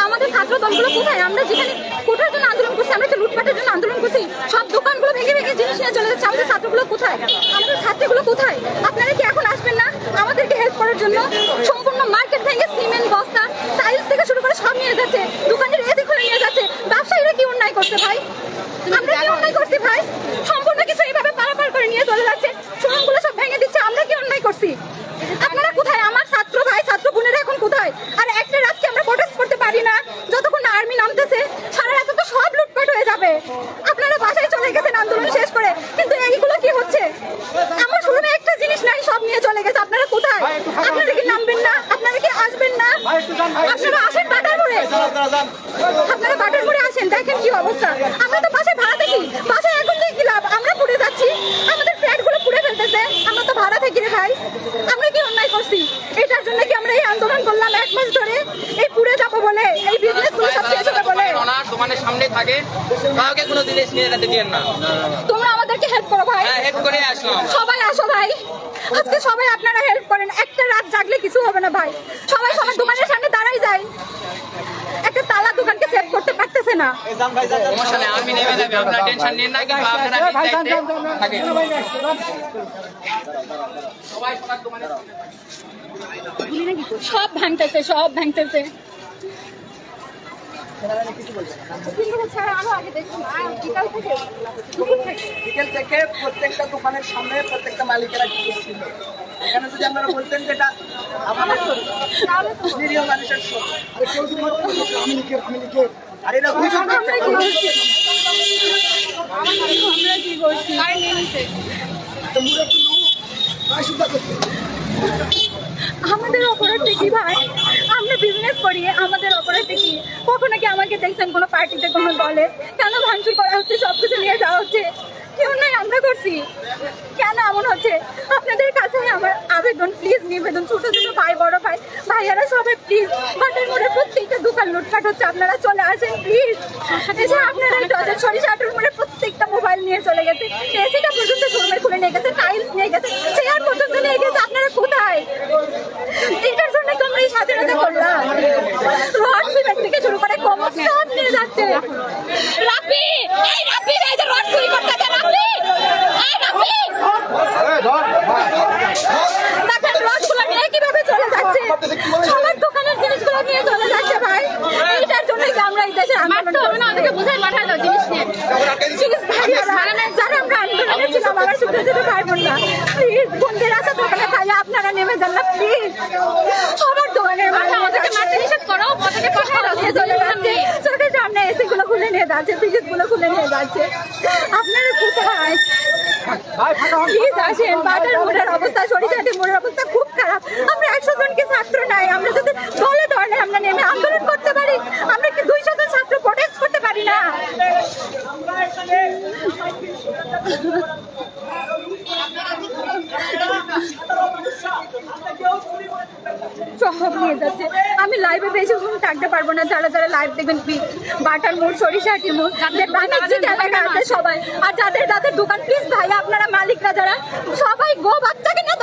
আমাদের ছাত্র দলগুলো কোথায়? আমরা যেখানে কোটার জন্য আন্দোলন করছি, আমরা তো লুটপাটের জন্য আন্দোলন করছি, সব দোকানগুলো ভেঙে ভেঙে জিনিস নিয়ে চলে যাচ্ছে। আমাদের ছাত্রগুলো কোথায়? আমাদের ছাত্রগুলো কোথায়? আপনারা কি এখন আসবেন না আমাদেরকে হেল্প করার জন্য? সম্পূর্ণ মার্কেট ভেঙে সিমেন্ট বস্তা, টাইলস থেকে শুরু করে সব নিয়ে যাচ্ছে, দোকানের এসি খুলে নিয়ে যাচ্ছে। ব্যবসায়ীরা কি অন্যায় করছে ভাই? আমরা কি অন্যায় করছি ভাই? সম্পূর্ণ কিছু এইভাবে পারাপার করে নিয়ে চলে যাচ্ছে, শোরুমগুলো সব ভেঙে দিচ্ছে। আমরা কি অন্যায় করছি? আপনারা কোথায়? আমার ছাত্র ভাই ছাত্র বোনেরা এখন কোথায়? আর একটা রাতকে আমরা প্রোটেস্ট করতে পারি না যতক্ষণ না আর্মি নামতেছে। সারা রাতে তো সব লুটপাট হয়ে যাবে। আপনারা বাসায় চলে গেছেন আন্দোলন শেষ করে, কিন্তু এইগুলো কি হচ্ছে? আমার শোরুমে একটা জিনিস নাই, সব নিয়ে চলে গেছে। আপনারা কোথায়? আপনারা কি নামবেন না? আপনারা কি আসবেন না? আপনারা আসেন বাটারপুরে, আপনারা বাটারপুরে আসেন, দেখেন কি অবস্থা। আমরা তো বাসায় ভাড়া থাকি, বাসায় এখন থেকে কি লাভ? আমরা পুড়ে যাচ্ছি, আমাদের ফ্ল্যাটগুলো পুড়ে ফেলতেছে। আমরা তো ভাড়া থাকি রে ভাই। আমরা কি অন্যায় করছি? এটার জন্য কি আমরা এই আন্দোলন করলাম 1 মাস ধরে? এই পুড়ে যাবো বলে, এই বিজনেসগুলো সব শেষ হবে বলে? দোকানের সামনে থাকে, কাউকে কোনো জিনিস নিয়ে যেতে দিয়েন না। তোমরা আমাদেরকে হেল্প করো ভাই। হ্যাঁ, হেল্প করে আসলাম। সবাই আসো ভাই, আজকে সবাই আপনারা হেল্প করেন। একটা রাত জাগলে কিছু হবে না ভাই। সবাই সবার দোকানের সামনে দাঁড়াই যায়, একটা তালা দোকানকে সেভ করতে পারতেছে না। সমস্যা নেই, আমি নেমে যাবে, আপনারা টেনশন নিন না, কিন্তু আপনারা থাকেন। সবাই সবার দোকানের সব ভাঙতেছে, সব ভাঙতেছে। বিকেল থেকে প্রত্যেকটা দোকানের সামনে প্রত্যেকটা মালিকেরা কি করছিল, এখানে যদি আপনারা বলতেন যে এটা আমাদের নিরীহ মানুষের শোক, আর এরা কি করছি? আমাদের অপরাধটা কি ভাই? আমরা বিজনেস করি, আমাদের অপরাধটা কি? কখনো কি আমাকে দেখছেন কোনো পার্টিতে, কোনো দলে? কেন ভাঙচুর করা হচ্ছে, সবকিছু নিয়ে যাওয়া হচ্ছে? কেউ নাই আমরা করছি, কেন এমন হচ্ছে? আপনাদের কাছে আমার আবেদন, প্লিজ নিবেদন, ছোট ছোট ভাই বড় ভাই ভাইয়ারা সবাই প্লিজ, বাটার মোড়ের প্রত্যেকটা দোকান লুটপাট হচ্ছে, আপনারা চলে আসেন প্লিজ। এসে আপনারা সরিষাটার মোড়ে প্রত্যেকটা মোবাইল নিয়ে চলে গেছে, এসিটা পর্যন্ত শোরুমে খুলে নিয়ে গেছে, টাইলস নিয়ে গেছে, চেয়ার পর্যন্ত নিয়ে গেছে। আপনারা কোথায়? এটার জন্য তো আমরা এই স্বাধীনতা করলাম। রড সিমেন্ট থেকে শুরু করে কমর সব নিয়ে যাচ্ছে। রাব্বি, এই রাব্বি এই যে রড চুরি করতেছে, রাব্বি, এই রাব্বি, দেখেন রডগুলো নিয়ে কিভাবে চলে যাচ্ছে, সবার দোকানের জিনিসগুলো নিয়ে চলে যাচ্ছে ভাই। এইটার জন্য কি আমরা এই দেশে মারতে হবে না? ওদেরকে বুঝাই পাঠালো জিনিস নিয়ে। প্লিজ ভাইয়ারা, যারা আমরা আন্দোলনে ছিলাম, আমার ছোট ছোট ভাই বোনরা, প্লিজ বোনদের আছে দোকানে ভাইয়া, আপনারা নেমে যান না প্লিজ। সবার দোকানের মাঝে ওদেরকে মারতে নিষেধ করো, ওদেরকে পাঠায় দাও, নিয়ে চলে যাচ্ছে। চোখের সামনে এসি গুলো খুলে নিয়ে যাচ্ছে, ফ্রিজ গুলো খুলে নিয়ে যাচ্ছে। আপনারা কোথায়? প্লিজ আসেন। বাটার মোড়ের অবস্থা, সরিষাটি মোড়ের অবস্থা খুব খারাপ। আমরা 100 জনকে ছাত্র নাই, আমরা যদি দলে দলে আমরা নেমে আন্দোলন করতে পারি, আমরা কি 200 জন ছাত্র প্রোটেস্ট করতে পারি না? সব নিয়ে যাচ্ছে। আমি লাইভে বেশিক্ষণ থাকতে পারবো না, যারা যারা লাইভ দেখবেন প্লিজ বাটার মোড়, সরিষাটি মোড়, বাণিজ্যিক এলাকা আছে সবাই, আর যাদের যাদের দোকান প্লিজ ভাই, আপনারা মালিকরা যারা সবাই গো বাচ্চাকে না